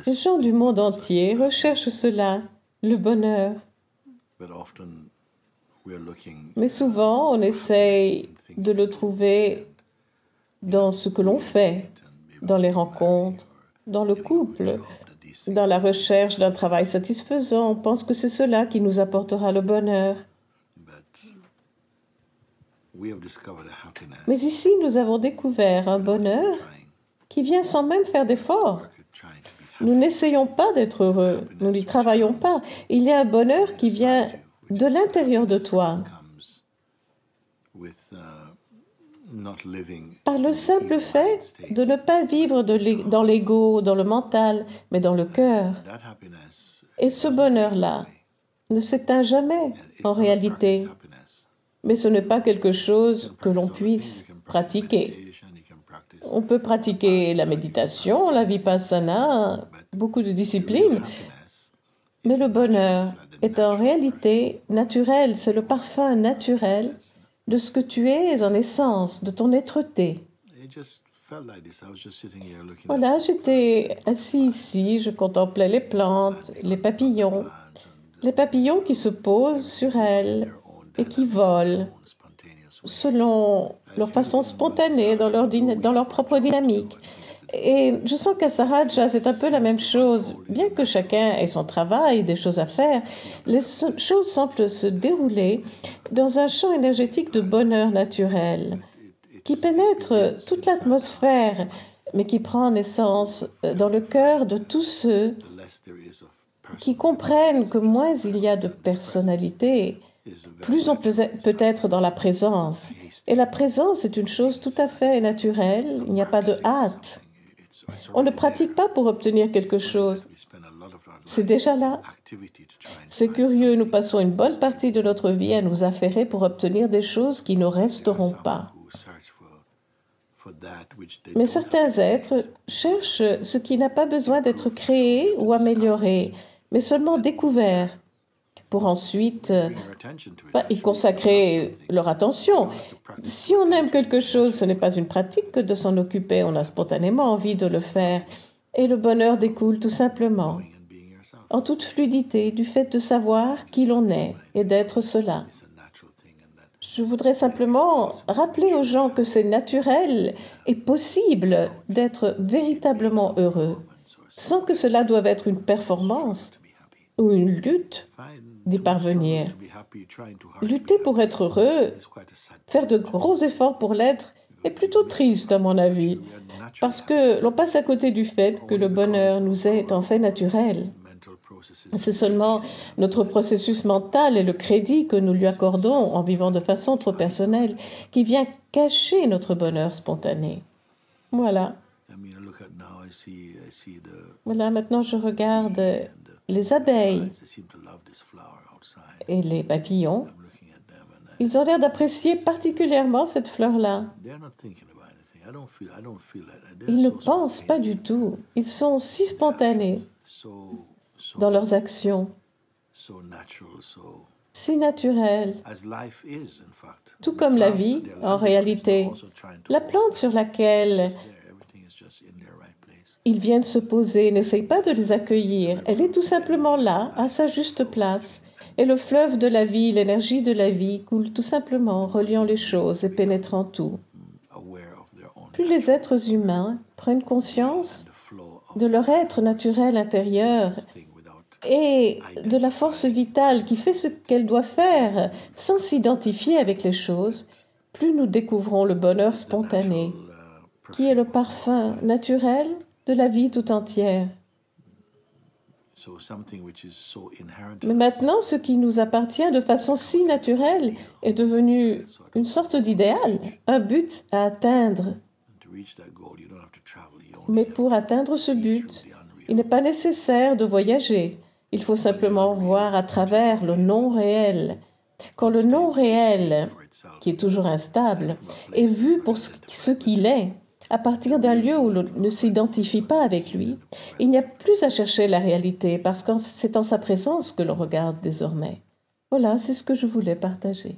Les gens du monde entier recherchent cela, le bonheur. Mais souvent, on essaye de le trouver dans ce que l'on fait, dans les rencontres, dans le couple, dans la recherche d'un travail satisfaisant. On pense que c'est cela qui nous apportera le bonheur. Mais ici, nous avons découvert un bonheur qui vient sans même faire d'efforts. Nous n'essayons pas d'être heureux, nous n'y travaillons pas. Il y a un bonheur qui vient de l'intérieur de toi. Par le simple fait de ne pas vivre dans l'ego, dans le mental, mais dans le cœur. Et ce bonheur-là ne s'éteint jamais en réalité. Mais ce n'est pas quelque chose que l'on puisse pratiquer. On peut pratiquer la méditation, la vipassana, beaucoup de disciplines, mais le bonheur est en réalité naturel, c'est le parfum naturel de ce que tu es en essence, de ton être-té. Voilà, j'étais assis ici, je contemplais les plantes, les papillons qui se posent sur elles et qui volent selon leur façon spontanée, dans leur propre dynamique. Et je sens qu'à Sahajja, c'est un peu la même chose. Bien que chacun ait son travail, des choses à faire, les choses semblent se dérouler dans un champ énergétique de bonheur naturel qui pénètre toute l'atmosphère, mais qui prend naissance dans le cœur de tous ceux qui comprennent que moins il y a de personnalité, plus on peut être dans la présence. Et la présence est une chose tout à fait naturelle, il n'y a pas de hâte. On ne pratique pas pour obtenir quelque chose. C'est déjà là. C'est curieux, nous passons une bonne partie de notre vie à nous affairer pour obtenir des choses qui ne resteront pas. Mais certains êtres cherchent ce qui n'a pas besoin d'être créé ou amélioré, mais seulement découvert, pour ensuite y consacrer leur attention. Si on aime quelque chose, ce n'est pas une pratique que de s'en occuper, on a spontanément envie de le faire. Et le bonheur découle tout simplement, en toute fluidité, du fait de savoir qui l'on est et d'être cela. Je voudrais simplement rappeler aux gens que c'est naturel et possible d'être véritablement heureux, sans que cela doive être une performance ou une lutte d'y parvenir. Lutter pour être heureux, faire de gros efforts pour l'être, est plutôt triste à mon avis, parce que l'on passe à côté du fait que le bonheur nous est en fait naturel. C'est seulement notre processus mental et le crédit que nous lui accordons en vivant de façon trop personnelle qui vient cacher notre bonheur spontané. Voilà. Voilà, maintenant je regarde les abeilles et les papillons. Ils ont l'air d'apprécier particulièrement cette fleur-là. Ils ne pensent pas du tout. Ils sont si spontanés dans leurs actions, si naturels, tout comme la vie en réalité. La plante sur laquelle ils viennent se poser n'essaye pas de les accueillir. Elle est tout simplement là, à sa juste place. Et le fleuve de la vie, l'énergie de la vie coule tout simplement, reliant les choses et pénétrant tout. Plus les êtres humains prennent conscience de leur être naturel intérieur et de la force vitale qui fait ce qu'elle doit faire sans s'identifier avec les choses, plus nous découvrons le bonheur spontané, qui est le parfum naturel de la vie tout entière. Mais maintenant, ce qui nous appartient de façon si naturelle est devenu une sorte d'idéal, un but à atteindre. Mais pour atteindre ce but, il n'est pas nécessaire de voyager. Il faut simplement voir à travers le non-réel. Quand le non-réel, qui est toujours instable, est vu pour ce qu'il est, à partir d'un lieu où l'on ne s'identifie pas avec lui, il n'y a plus à chercher la réalité parce que c'est en sa présence que l'on regarde désormais. Voilà, c'est ce que je voulais partager.